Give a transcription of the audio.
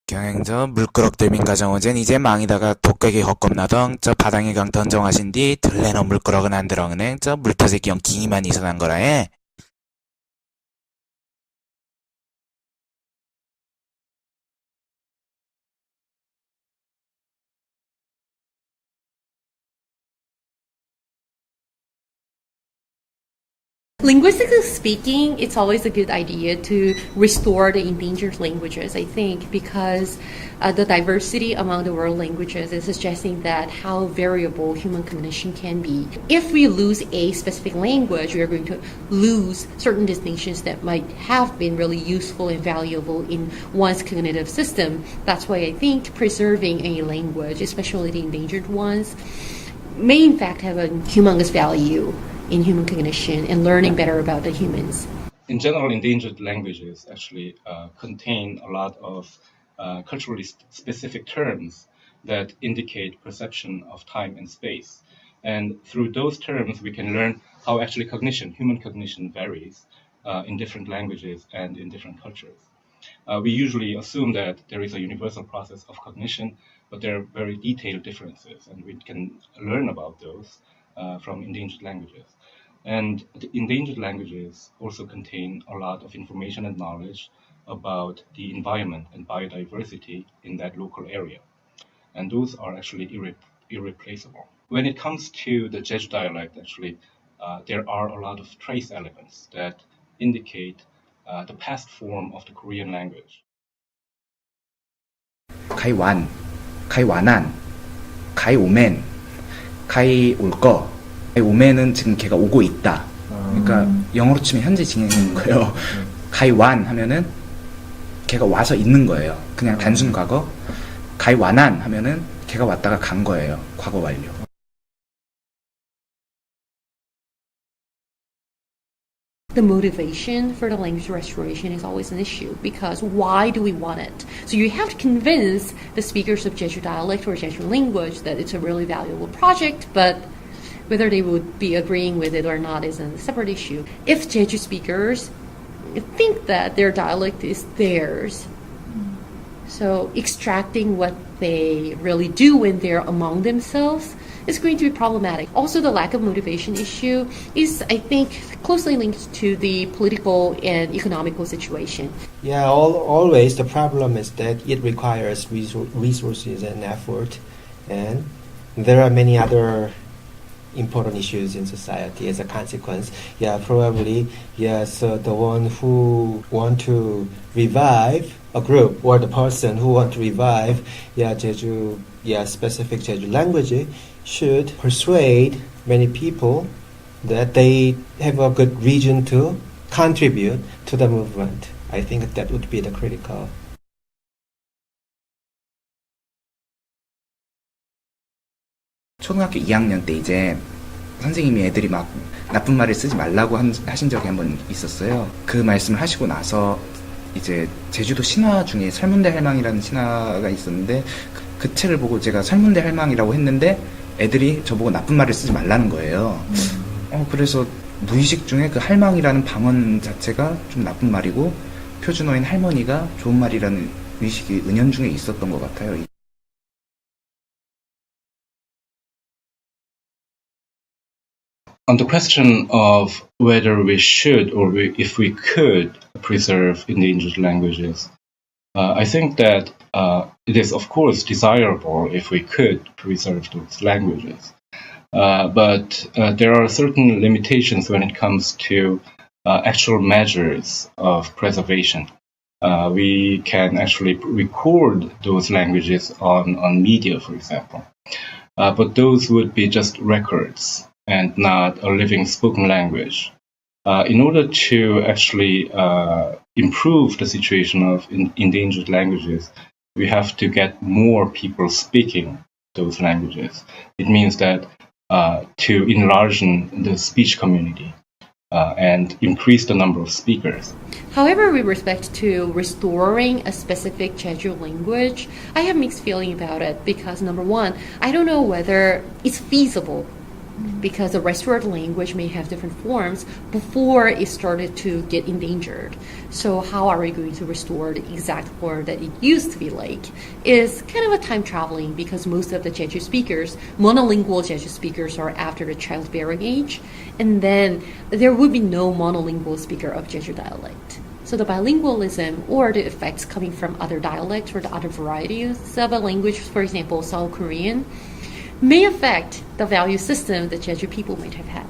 경행 저 물끄럭 들민 가정어젠 이제 망이다가 독백이 헛겁나덩 저 바닥에 강 던정하신 뒤 들레너 물끄럭은 안 들어그네 저 물터새끼 영 깅이만 이선한 거라에. Linguistically speaking, it's always a good idea to restore the endangered languages, I think, because the diversity among the world languages is suggesting that how variable human communication can be. If we lose a specific language, we are going to lose certain distinctions that might have been really useful and valuable in one's cognitive system. That's why I think preserving a language, especially the endangered ones, may in fact have a humongous value in human cognition and learning better about the humans. In general, endangered languages actually contain a lot of culturally specific terms that indicate perception of time and space. And through those terms, we can learn how actually human cognition varies in different languages and in different cultures. We usually assume that there is a universal process of cognition, but there are very detailed differences, and we can learn about those from endangered languages. And the endangered languages also contain a lot of information and knowledge about the environment and biodiversity in that local area. And those are actually irreplaceable. When it comes to the Jeju dialect, actually, there are a lot of trace elements that indicate the past form of the Korean language. 카이완, 카이완안, 카이오멘, 카이올거. 오면은 지금 걔가 오고 있다. 그러니까 영어로 치면 현재 진행인 거예요. 가이완 하면은 걔가 와서 있는 거예요. 그냥 단순 과거. 가이완안 하면은 걔가 왔다가 간 거예요. 과거 완료. The motivation for the language restoration is always an issue because why do we want it? So you have to convince the speakers of Jeju dialect or Jeju language that it's a really valuable project, but whether they would be agreeing with it or not is a separate issue. If Jeju speakers think that their dialect is theirs, so extracting what they really do when they're among themselves is going to be problematic. Also, the lack of motivation issue is, I think, closely linked to the political and economical situation. Yeah, always the problem is that it requires resources and effort, and there are many other important issues in society as a consequence. Yeah, probably, yes, the one who want to revive a group or the person who want to revive, Jeju, specific Jeju language should persuade many people that they have a good reason to contribute to the movement. I think that would be the critical. 초등학교 2학년 때 이제 선생님이 애들이 막 나쁜 말을 쓰지 말라고 하신 적이 한번 있었어요. 그 말씀을 하시고 나서 이제 제주도 신화 중에 설문대 할망이라는 신화가 있었는데 그 책을 보고 제가 설문대 할망이라고 했는데 애들이 저보고 나쁜 말을 쓰지 말라는 거예요. 그래서 무의식 중에 그 할망이라는 방언 자체가 좀 나쁜 말이고 표준어인 할머니가 좋은 말이라는 의식이 은연중에 있었던 것 같아요. On the question of whether we should or if we could preserve endangered languages, I think that it is of course desirable if we could preserve those languages. But there are certain limitations when it comes to actual measures of preservation. We can actually record those languages on media, for example. But those would be just records and not a living spoken language. In order to actually improve the situation of endangered languages, we have to get more people speaking those languages. It means that to enlarge the speech community and increase the number of speakers. However, with respect to restoring a specific Jeju language, I have mixed feeling about it because number one, I don't know whether it's feasible because the restored language may have different forms before it started to get endangered. So how are we going to restore the exact form that it used to be like is kind of a time traveling, because most of the Jeju speakers, monolingual Jeju speakers, are after the childbearing age, and then there would be no monolingual speaker of Jeju dialect. So the bilingualism or the effects coming from other dialects or the other varieties of a language, for example, South Korean, may affect the value system that Jeju people might have had.